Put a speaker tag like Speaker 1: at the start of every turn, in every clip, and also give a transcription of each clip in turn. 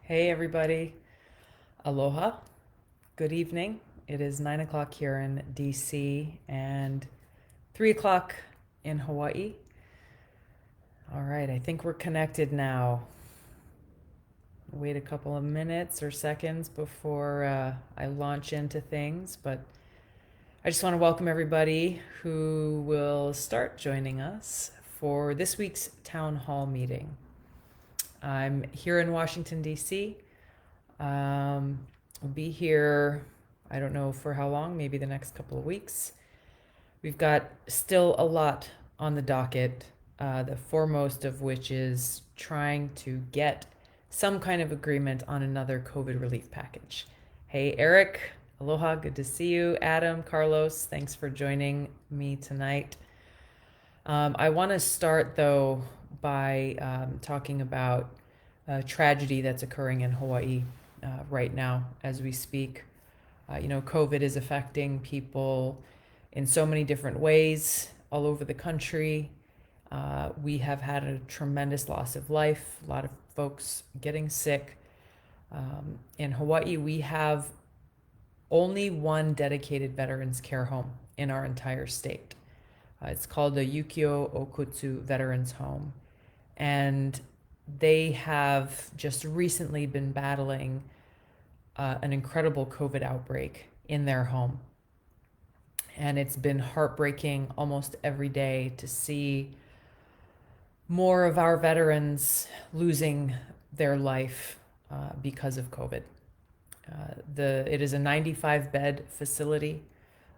Speaker 1: Hey everybody, aloha, good evening. It is 9 o'clock here in DC and 3 o'clock in Hawaii. All right, I think we're connected now. Wait a couple of minutes or seconds before I launch into things, but I just want to welcome everybody who will start joining us for this week's town hall meeting. I'm here in Washington, D.C. We'll be here, I don't know for how long, maybe the next couple of weeks. We've got still a lot on the docket, the foremost of which is trying to get some kind of agreement on another COVID relief package. Hey, Eric, aloha, good to see you. Adam, Carlos, thanks for joining me tonight. I want to start, though, by talking about a tragedy that's occurring in Hawaii right now as we speak. COVID is affecting people in so many different ways all over the country. We have had a tremendous loss of life, a lot of folks getting sick. In Hawaii, we have only one dedicated veterans care home in our entire state. It's called the Yukio Okutsu Veterans Home. And they have just recently been battling an incredible COVID outbreak in their home. And it's been heartbreaking almost every day to see more of our veterans losing their life because of COVID. It is a 95-bed facility.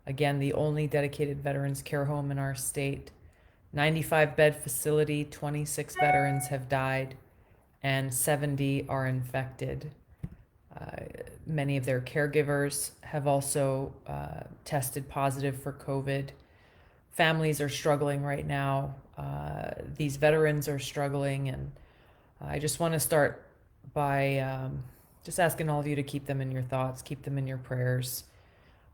Speaker 1: Again, the only dedicated veterans care home in our state. 95-bed facility, 26 veterans have died, and 70 are infected. Many of their caregivers have also tested positive for COVID. Families are struggling right now. These veterans are struggling, and I just want to start by just asking all of you to keep them in your thoughts, keep them in your prayers.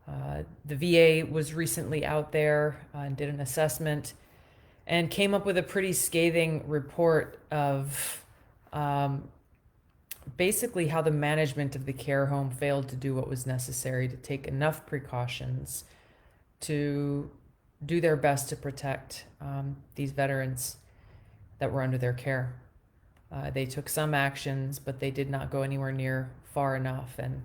Speaker 1: The VA was recently out there and did an assessment and came up with a pretty scathing report of basically how the management of the care home failed to do what was necessary to take enough precautions to do their best to protect these veterans that were under their care. They took some actions, but they did not go anywhere near far enough. And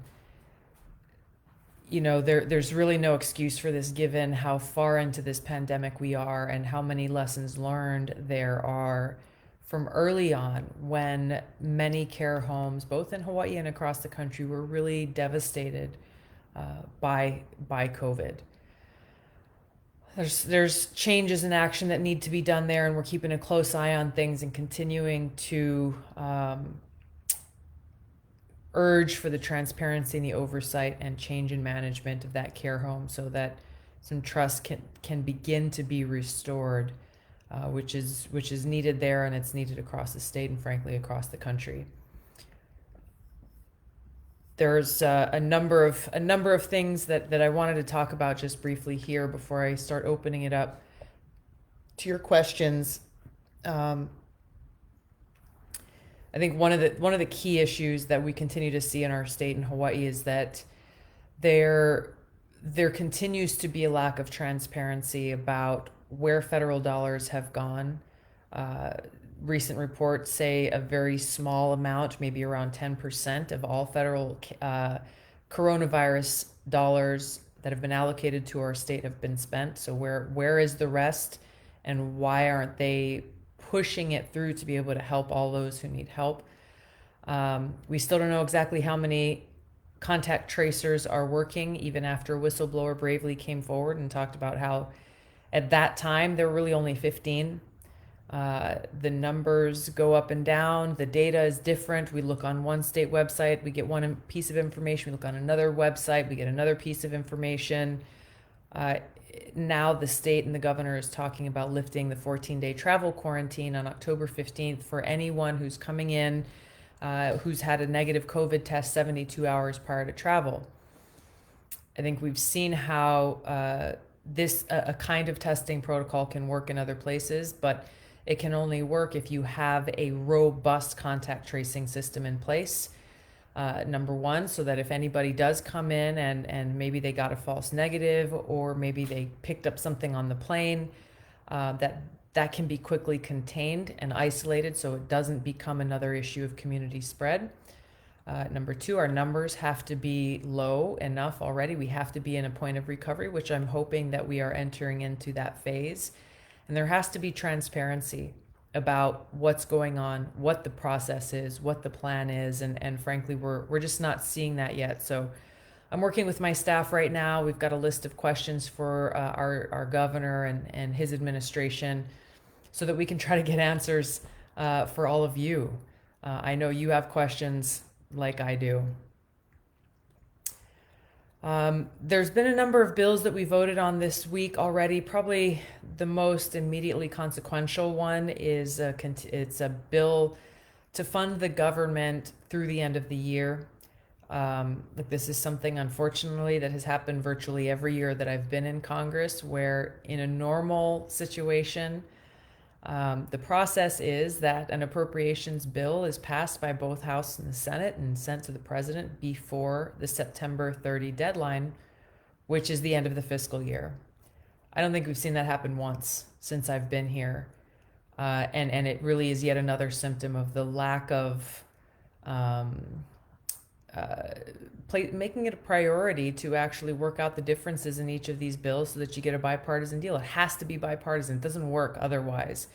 Speaker 1: there's really no excuse for this given how far into this pandemic we are and how many lessons learned there are from early on when many care homes, both in Hawaii and across the country, were really devastated by COVID. There's changes in action that need to be done there, and we're keeping a close eye on things and continuing to urge for the transparency and the oversight and change in management of that care home so that some trust can begin to be restored, which is needed there, and it's needed across the state and frankly across the country. There's a number of things that I wanted to talk about just briefly here before I start opening it up to your questions. I think one of the key issues that we continue to see in our state in Hawaii is that there continues to be a lack of transparency about where federal dollars have gone. Recent reports say a very small amount, maybe around 10% of all federal coronavirus dollars that have been allocated to our state have been spent. So where is the rest, and why aren't they pushing it through to be able to help all those who need help? We still don't know exactly how many contact tracers are working, even after Whistleblower bravely came forward and talked about how at that time there were really only 15. The numbers go up and down. The data is different. We look on one state website, we get one piece of information. We look on another website, we get another piece of information. Now the state and the governor is talking about lifting the 14-day travel quarantine on October 15th for anyone who's coming in who's had a negative COVID test 72 hours prior to travel. I think we've seen how a kind of testing protocol can work in other places, but it can only work if you have a robust contact tracing system in place. number one, so that if anybody does come in and maybe they got a false negative or maybe they picked up something on the plane, that can be quickly contained and isolated so it doesn't become another issue of community spread. Number two, our numbers have to be low enough already. We have to be in a point of recovery, which I'm hoping that we are entering into that phase. And there has to be transparency about what's going on, what the process is, what the plan is, and frankly, we're just not seeing that yet. So I'm working with my staff right now. We've got a list of questions for our governor and his administration so that we can try to get answers for all of you. I know you have questions like I do. There's been a number of bills that we voted on this week already. Probably the most immediately consequential one is it's a bill to fund the government through the end of the year. This is something, unfortunately, that has happened virtually every year that I've been in Congress, where in a normal situation, the process is that an appropriations bill is passed by both House and the Senate and sent to the president before the September 30 deadline, which is the end of the fiscal year. I don't think we've seen that happen once since I've been here. And it really is yet another symptom of the lack of making it a priority to actually work out the differences in each of these bills so that you get a bipartisan deal. It has to be bipartisan. It doesn't work otherwise.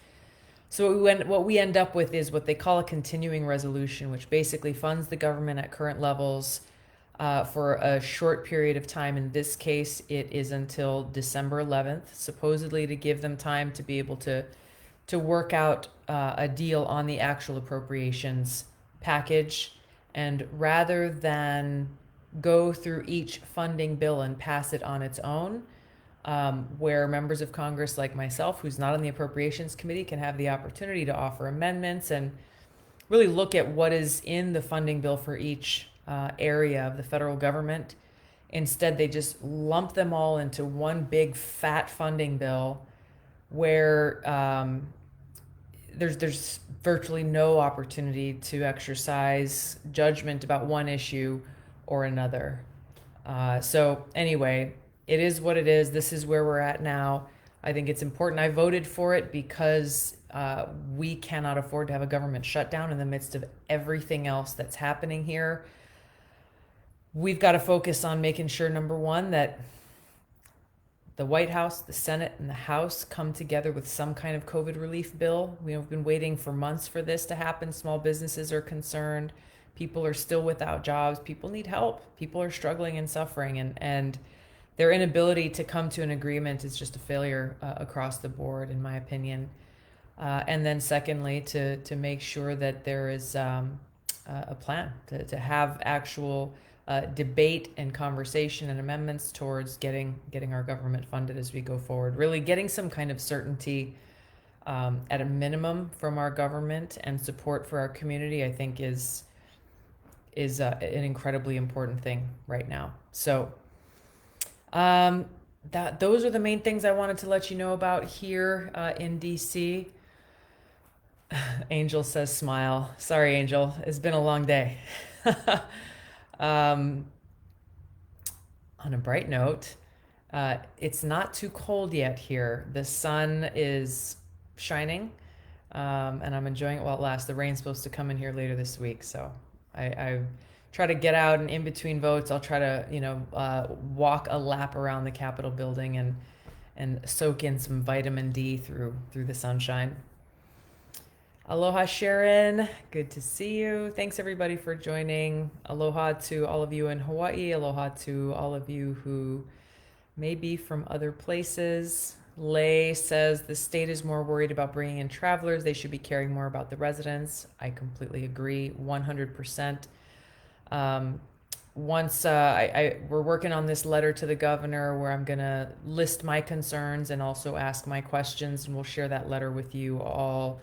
Speaker 1: So what we end up with is what they call a continuing resolution, which basically funds the government at current levels for a short period of time. In this case, it is until December 11th, supposedly to give them time to be able to work out a deal on the actual appropriations package. And rather than go through each funding bill and pass it on its own, where members of Congress like myself, who's not on the Appropriations Committee, can have the opportunity to offer amendments and really look at what is in the funding bill for each area of the federal government. Instead, they just lump them all into one big fat funding bill where there's virtually no opportunity to exercise judgment about one issue or another. So anyway, it is what it is. This is where we're at now. I think it's important. I voted for it because we cannot afford to have a government shutdown in the midst of everything else that's happening here. We've got to focus on making sure, number one, that the White House, the Senate, and the House come together with some kind of COVID relief bill. We've been waiting for months for this to happen. Small businesses are concerned. People are still without jobs. People need help. People are struggling and suffering, and their inability to come to an agreement is just a failure across the board, in my opinion. And then secondly, to make sure that there is a plan to have actual debate and conversation and amendments towards getting our government funded as we go forward. Really getting some kind of certainty at a minimum from our government and support for our community, I think is an incredibly important thing right now. So those are the main things I wanted to let you know about here in DC. Angel says smile. Sorry, Angel. It's been a long day. On a bright note, it's not too cold yet here. The sun is shining, and I'm enjoying it while it lasts. The rain's supposed to come in here later this week, so I try to get out, and in between votes, I'll try to walk a lap around the Capitol building and soak in some vitamin D through the sunshine. Aloha, Sharon. Good to see you. Thanks, everybody, for joining. Aloha to all of you in Hawaii. Aloha to all of you who may be from other places. Lay says the state is more worried about bringing in travelers. They should be caring more about the residents. I completely agree, 100%. Once we're working on this letter to the governor where I'm going to list my concerns and also ask my questions, and we'll share that letter with you all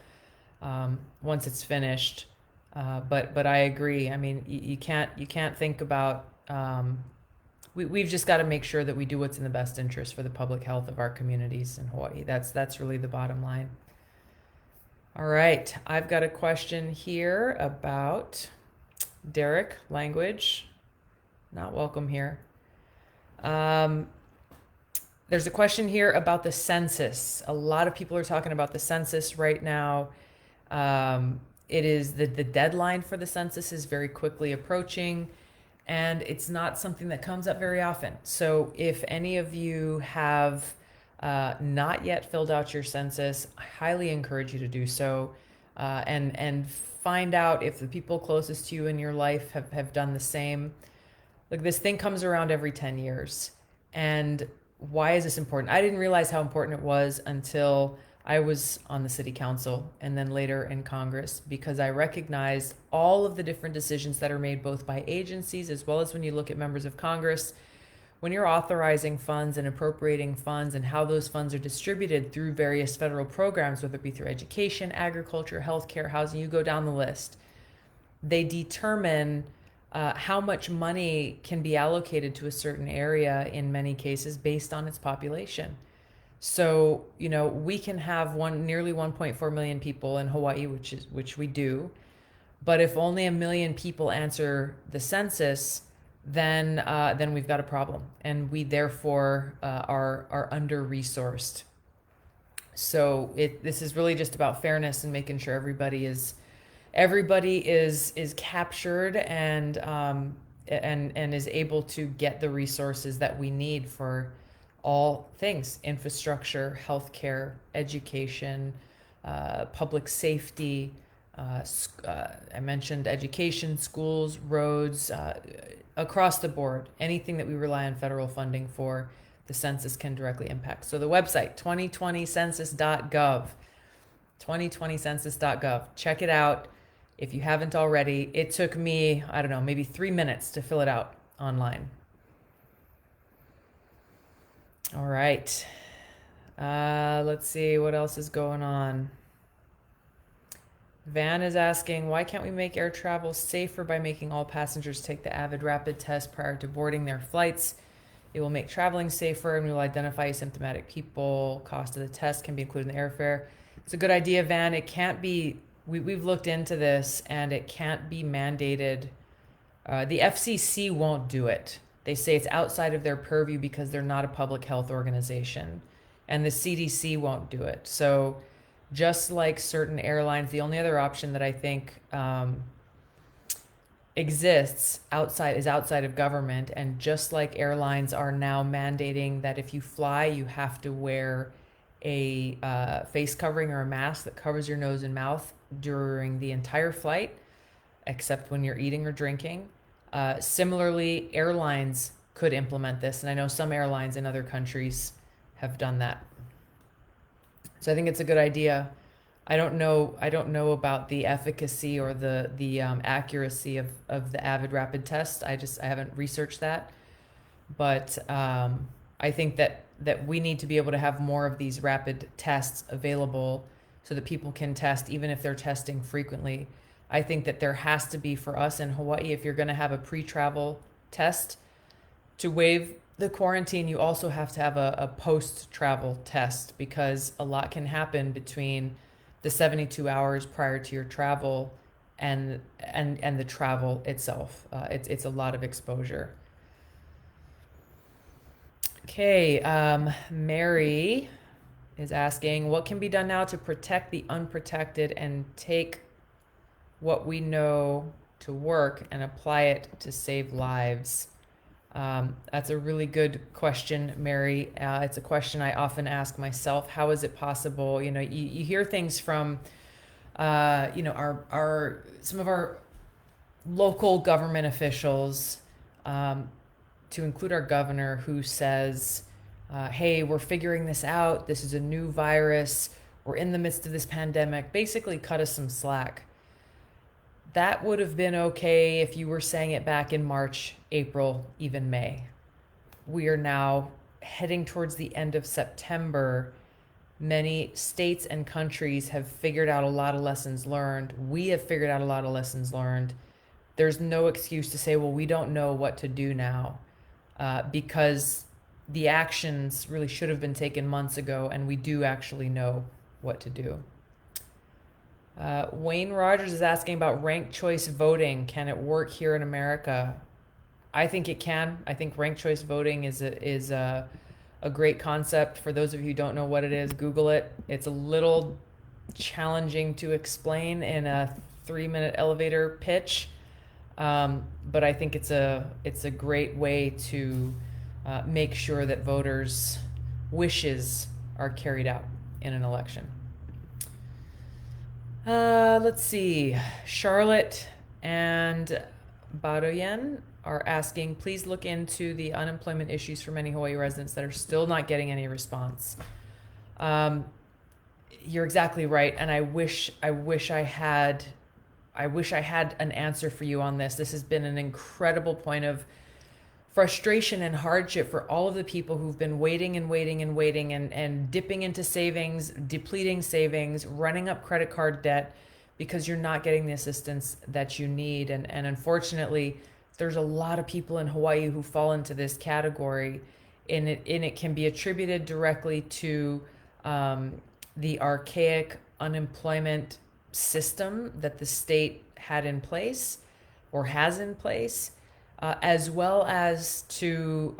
Speaker 1: once it's finished. But I agree. I mean, you can't think about, we've just got to make sure that we do what's in the best interest for the public health of our communities in Hawaii. That's really the bottom line. All right. I've got a question here about Derek, language, not welcome here. There's a question here about the census. A lot of people are talking about the census right now. It is the deadline for the census is very quickly approaching, and it's not something that comes up very often. So if any of you have not yet filled out your census, I highly encourage you to do so, and find out if the people closest to you in your life have done the same. Like, this thing comes around every 10 years. And why is this important? I didn't realize how important it was until I was on the city council and then later in Congress, because I recognized all of the different decisions that are made both by agencies as well as when you look at members of Congress. When you're authorizing funds and appropriating funds and how those funds are distributed through various federal programs, whether it be through education, agriculture, healthcare, housing, you go down the list, they determine how much money can be allocated to a certain area in many cases based on its population. So, we can have nearly 1.4 million people in Hawaii, which we do. But if only 1 million people answer the census, then we've got a problem, and we therefore are under-resourced. So this is really just about fairness and making sure everybody is captured and is able to get the resources that we need for all things: infrastructure, healthcare, education, public safety. I mentioned education, schools, roads, across the board. Anything that we rely on federal funding for, the census can directly impact. So the website, 2020census.gov, 2020census.gov. Check it out if you haven't already. It took me, I don't know, maybe 3 minutes to fill it out online. All right. Let's see what else is going on. Van is asking, why can't we make air travel safer by making all passengers take the AVID rapid test prior to boarding their flights? It will make traveling safer and we will identify asymptomatic people. Cost of the test can be included in the airfare. It's a good idea, Van. It can't be, we've looked into this, and it can't be mandated. The FCC won't do it. They say it's outside of their purview because they're not a public health organization, and the CDC won't do it. So just like certain airlines, the only other option that I think exists outside of government. And just like airlines are now mandating that if you fly, you have to wear a face covering or a mask that covers your nose and mouth during the entire flight, except when you're eating or drinking. Similarly, airlines could implement this, and I know some airlines in other countries have done that. So I think it's a good idea. I don't know about the efficacy or the accuracy of the AVID rapid test. I haven't researched that, but I think that we need to be able to have more of these rapid tests available so that people can test even if they're testing frequently. I think that there has to be, for us in Hawaii, if you're going to have a pre-travel test to waive the quarantine, you also have to have a post-travel test, because a lot can happen between the 72 hours prior to your travel and the travel itself. It's a lot of exposure. Okay, Mary is asking, what can be done now to protect the unprotected and take what we know to work and apply it to save lives? That's a really good question, Mary. It's a question I often ask myself. How is it possible? You hear things from, our some of our local government officials, to include our governor, who says, hey, we're figuring this out. This is a new virus. We're in the midst of this pandemic. Basically, cut us some slack. That would have been okay if you were saying it back in March, April, even May. We are now heading towards the end of September. Many states and countries have figured out a lot of lessons learned. We have figured out a lot of lessons learned. There's no excuse to say, well, we don't know what to do now, because the actions really should have been taken months ago, and we do actually know what to do. Wayne Rogers is asking about ranked choice voting. Can it work here in America? I think it can. I think ranked choice voting is a great concept. For those of you who don't know what it is, Google it. It's a little challenging to explain in a 3-minute elevator pitch, but I think it's a great way to make sure that voters' wishes are carried out in an election. Let's see. Charlotte and Badoyen are asking, please look into the unemployment issues for many Hawaii residents that are still not getting any response. You're exactly right, and I wish I had an answer for you on this. This has been an incredible point of frustration and hardship for all of the people who've been waiting and waiting and waiting and dipping into savings, depleting savings, running up credit card debt because you're not getting the assistance that you need. And unfortunately, there's a lot of people in Hawaii who fall into this category, and it can be attributed directly to the archaic unemployment system that the state had in place or has in place, as well as to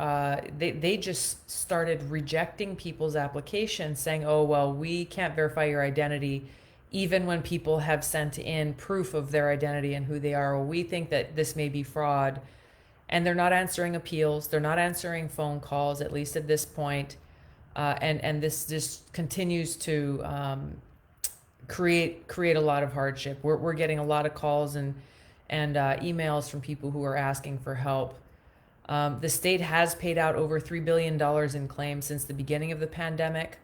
Speaker 1: they just started rejecting people's applications, saying, oh, well, we can't verify your identity even when people have sent in proof of their identity and who they are. Well, we think that this may be fraud. And they're not answering appeals. They're not answering phone calls, at least at this point. And this just continues to create a lot of hardship. We're getting a lot of calls and emails from people who are asking for help. The state has paid out over $3 billion in claims since the beginning of the pandemic.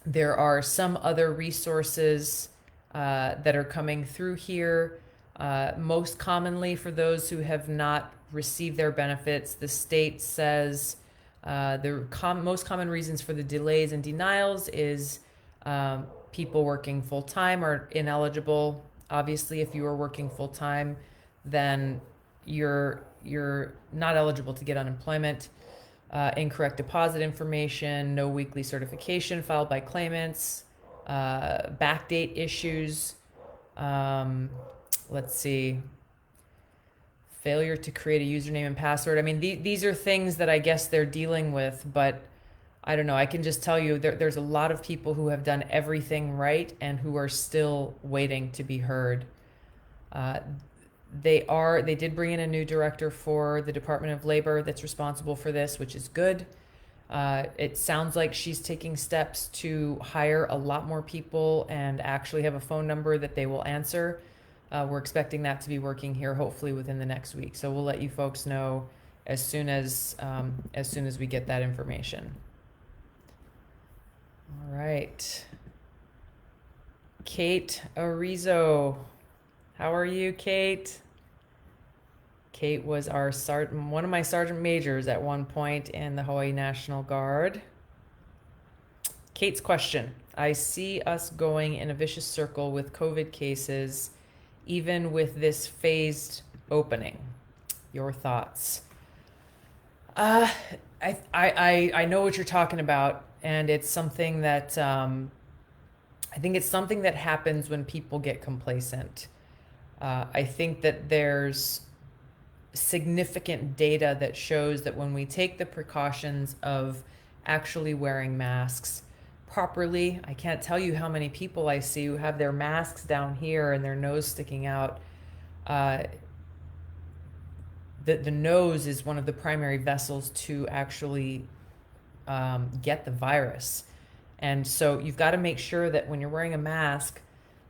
Speaker 1: There are some other resources that are coming through here. Most commonly, for those who have not received their benefits, the state says the most common reasons for the delays and denials is people working full-time are ineligible. Obviously, if you are working full-time, then you're not eligible to get unemployment. Incorrect deposit information, no weekly certification filed by claimants, backdate issues, let's see, failure to create a username and password. I mean, these are things that I guess they're dealing with, but I don't know. I can just tell you there's a lot of people who have done everything right and who are still waiting to be heard. They did bring in a new director for the Department of Labor that's responsible for this, which is good. It sounds like she's taking steps to hire a lot more people and actually have a phone number that they will answer. We're expecting that to be working here hopefully within the next week. So we'll let you folks know as soon as we get that information. All right. Kate Arizo. How are you, Kate? Kate was one of my sergeant majors at one point in the Hawaii National Guard. Kate's question. I see us going in a vicious circle with COVID cases, even with this phased opening. Your thoughts? I know what you're talking about, and it's something that I think it's something that happens when people get complacent. I think that there's significant data that shows that when we take the precautions of actually wearing masks properly, I can't tell you how many people I see who have their masks down here and their nose sticking out. The nose is one of the primary vessels to actually get the virus. And so you've got to make sure that when you're wearing a mask,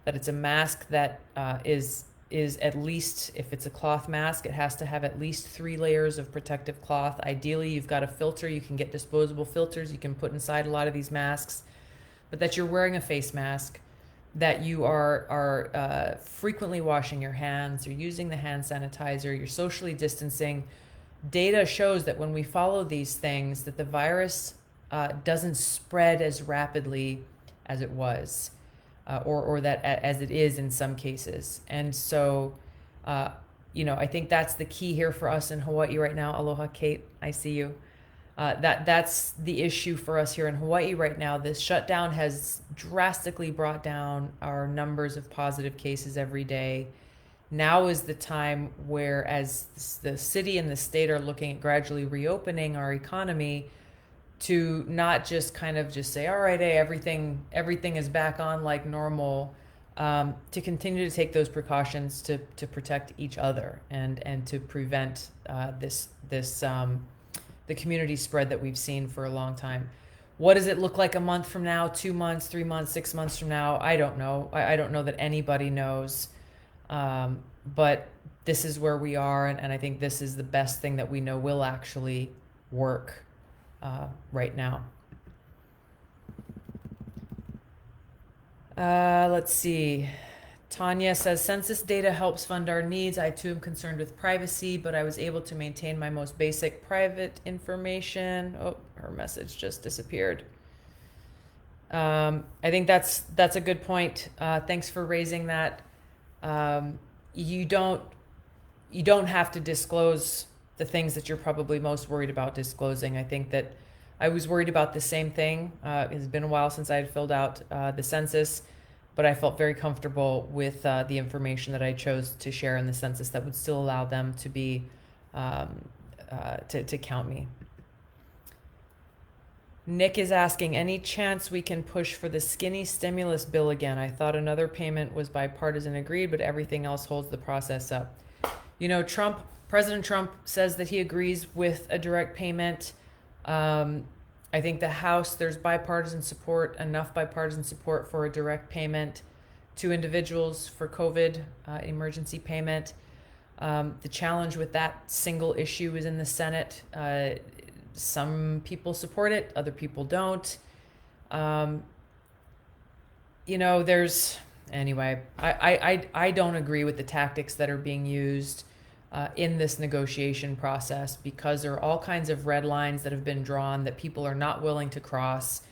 Speaker 1: that it's a mask that is at least, if it's a cloth mask, it has to have at least 3 layers of protective cloth. Ideally, you've got a filter. You can get disposable filters you can put inside a lot of these masks, but that you're wearing a face mask, that you are frequently washing your hands, you're using the hand sanitizer, you're socially distancing. Data shows that when we follow these things, that the virus doesn't spread as rapidly as it was. Or that as it is in some cases. And so, I think that's the key here for us in Hawaii right now. Aloha, Kate, I see you. That's the issue for us here in Hawaii right now. This shutdown has drastically brought down our numbers of positive cases every day. Now is the time where, as the city and the state are looking at gradually reopening our economy, to not just kind of just say, all right, hey, everything is back on like normal, to continue to take those precautions to protect each other and to prevent the community spread that we've seen for a long time. What does it look like a month from now, 2 months, 3 months, 6 months from now? I don't know. I don't know that anybody knows. But this is where we are, and I think this is the best thing that we know will actually work right now. Let's see. Tanya says, census data helps fund our needs. I too am concerned with privacy, but I was able to maintain my most basic private information. Oh, her message just disappeared. I think that's a good point. Thanks for raising that. You don't have to disclose the things that you're probably most worried about disclosing. I think that I was worried about the same thing. It's been a while since I had filled out the census, but I felt very comfortable with the information that I chose to share in the census that would still allow them to be to count me. Nick is asking, any chance we can push for the skinny stimulus bill again? I thought another payment was bipartisan agreed, but everything else holds the process up. You know, President Trump says that he agrees with a direct payment. I think the House, there's bipartisan support, enough bipartisan support for a direct payment to individuals for COVID emergency payment. The challenge with that single issue is in the Senate. Some people support it, other people don't. You know, anyway, I don't agree with the tactics that are being used in this negotiation process, because there are all kinds of red lines that have been drawn that people are not willing to cross.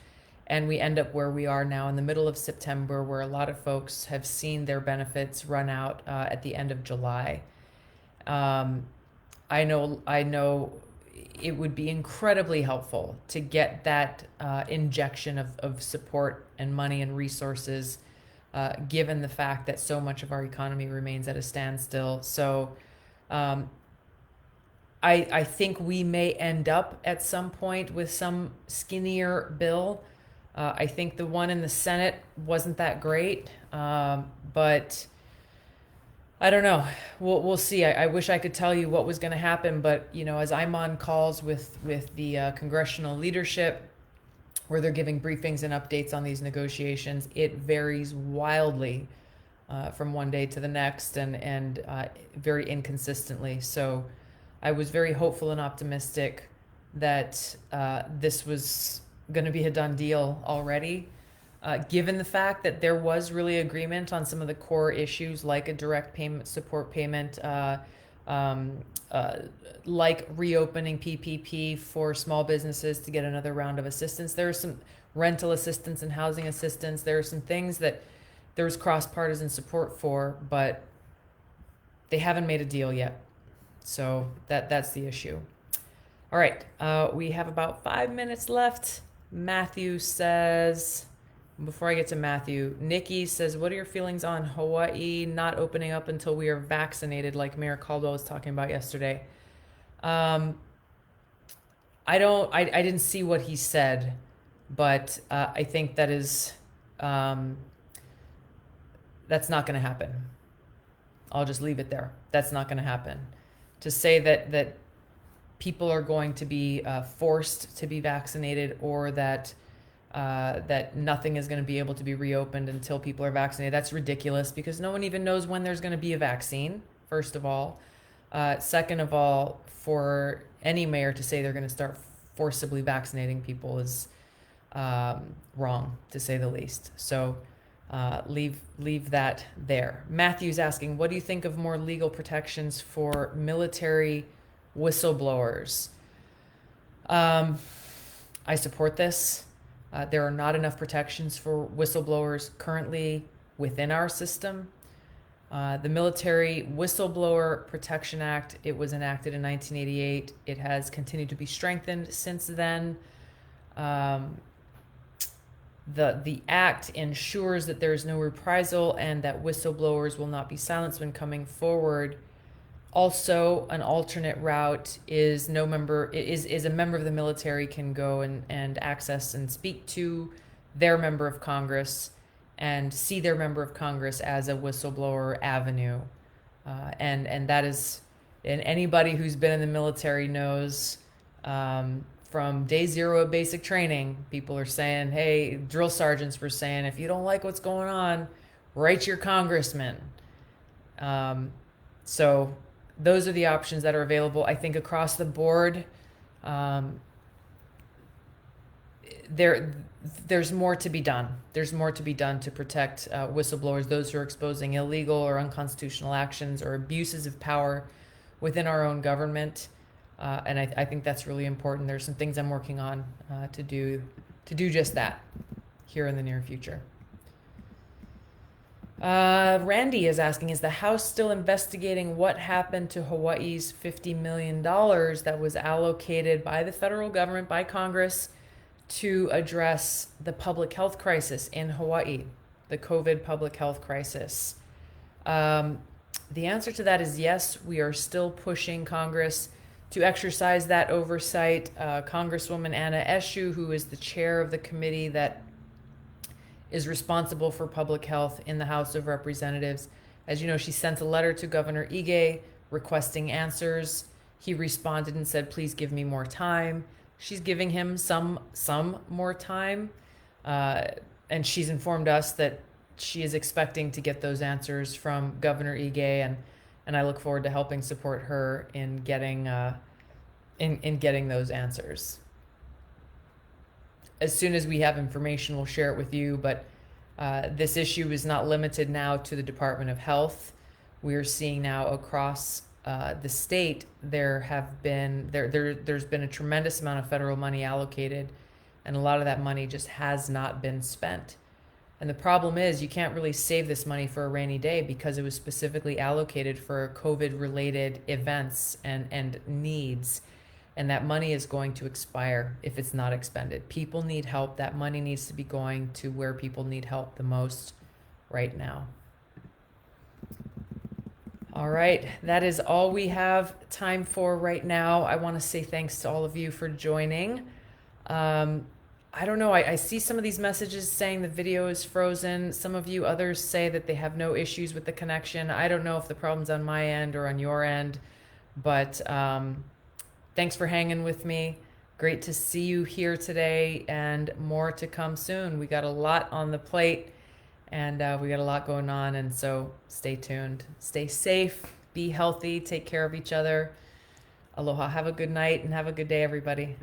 Speaker 1: And we end up where we are now in the middle of September, where a lot of folks have seen their benefits run out at the end of July. I know it would be incredibly helpful to get that injection of support and money and resources, given the fact that so much of our economy remains at a standstill. So I think we may end up at some point with some skinnier bill. I think the one in the Senate wasn't that great, but I don't know. We'll see. I wish I could tell you what was going to happen, but you know, as I'm on calls with the congressional leadership, where they're giving briefings and updates on these negotiations, it varies wildly from one day to the next, and very inconsistently. So I was very hopeful and optimistic that this was going to be a done deal already, given the fact that there was really agreement on some of the core issues, like a direct payment, support payment, like reopening PPP for small businesses to get another round of assistance. There are some rental assistance and housing assistance. There are some things that there's cross-partisan support for, but they haven't made a deal yet. So that's the issue. All right, we have about 5 minutes left. Matthew says, before I get to Matthew, Nikki says, what are your feelings on Hawaii not opening up until we are vaccinated, like Mayor Caldwell was talking about yesterday? I didn't see what he said, but I think that is, that's not going to happen. I'll just leave it there. That's not going to happen. To say that people are going to be forced to be vaccinated, or that nothing is going to be able to be reopened until people are vaccinated, that's ridiculous, because no one even knows when there's going to be a vaccine, first of all. Second of all, for any mayor to say they're going to start forcibly vaccinating people is wrong, to say the least. So leave that there. Matthew's asking, what do you think of more legal protections for military whistleblowers? I support this. There are not enough protections for whistleblowers currently within our system. The Military Whistleblower Protection Act, it was enacted in 1988. It has continued to be strengthened since then. The act ensures that there is no reprisal and that whistleblowers will not be silenced when coming forward. Also, an alternate route is a member of the military can go and access and speak to their member of Congress and see their member of Congress as a whistleblower avenue. And that is, and anybody who's been in the military knows, from day zero of basic training, people are saying, hey, drill sergeants were saying, if you don't like what's going on, write your congressman. So those are the options that are available. I think across the board, there's more to be done. There's more to be done to protect whistleblowers, those who are exposing illegal or unconstitutional actions or abuses of power within our own government. And I think that's really important. There's some things I'm working on to do just that here in the near future. Randy is asking, is the House still investigating what happened to Hawaii's $50 million that was allocated by the federal government, by Congress, to address the public health crisis in Hawaii, the COVID public health crisis? The answer to that is yes. We are still pushing Congress to exercise that oversight. Congresswoman Anna Eshoo, who is the chair of the committee that is responsible for public health in the House of Representatives, as you know, she sent a letter to Governor Ige requesting answers. He responded and said, please give me more time. She's giving him some more time. And she's informed us that she is expecting to get those answers from Governor Ige, and I look forward to helping support her in getting those answers. As soon as we have information, we'll share it with you. But this issue is not limited now to the Department of Health. We are seeing now across the state there's been a tremendous amount of federal money allocated, and a lot of that money just has not been spent. And the problem is you can't really save this money for a rainy day because it was specifically allocated for COVID-related events and needs. And that money is going to expire if it's not expended. People need help. That money needs to be going to where people need help the most right now. All right, that is all we have time for right now. I want to say thanks to all of you for joining. I don't know, I see some of these messages saying the video is frozen. Some of you others say that they have no issues with the connection. I don't know if the problem's on my end or on your end, but thanks for hanging with me. Great to see you here today, and more to come soon. We got a lot on the plate, and we got a lot going on, and so stay tuned. Stay safe, be healthy, take care of each other. Aloha, have a good night, and have a good day, everybody.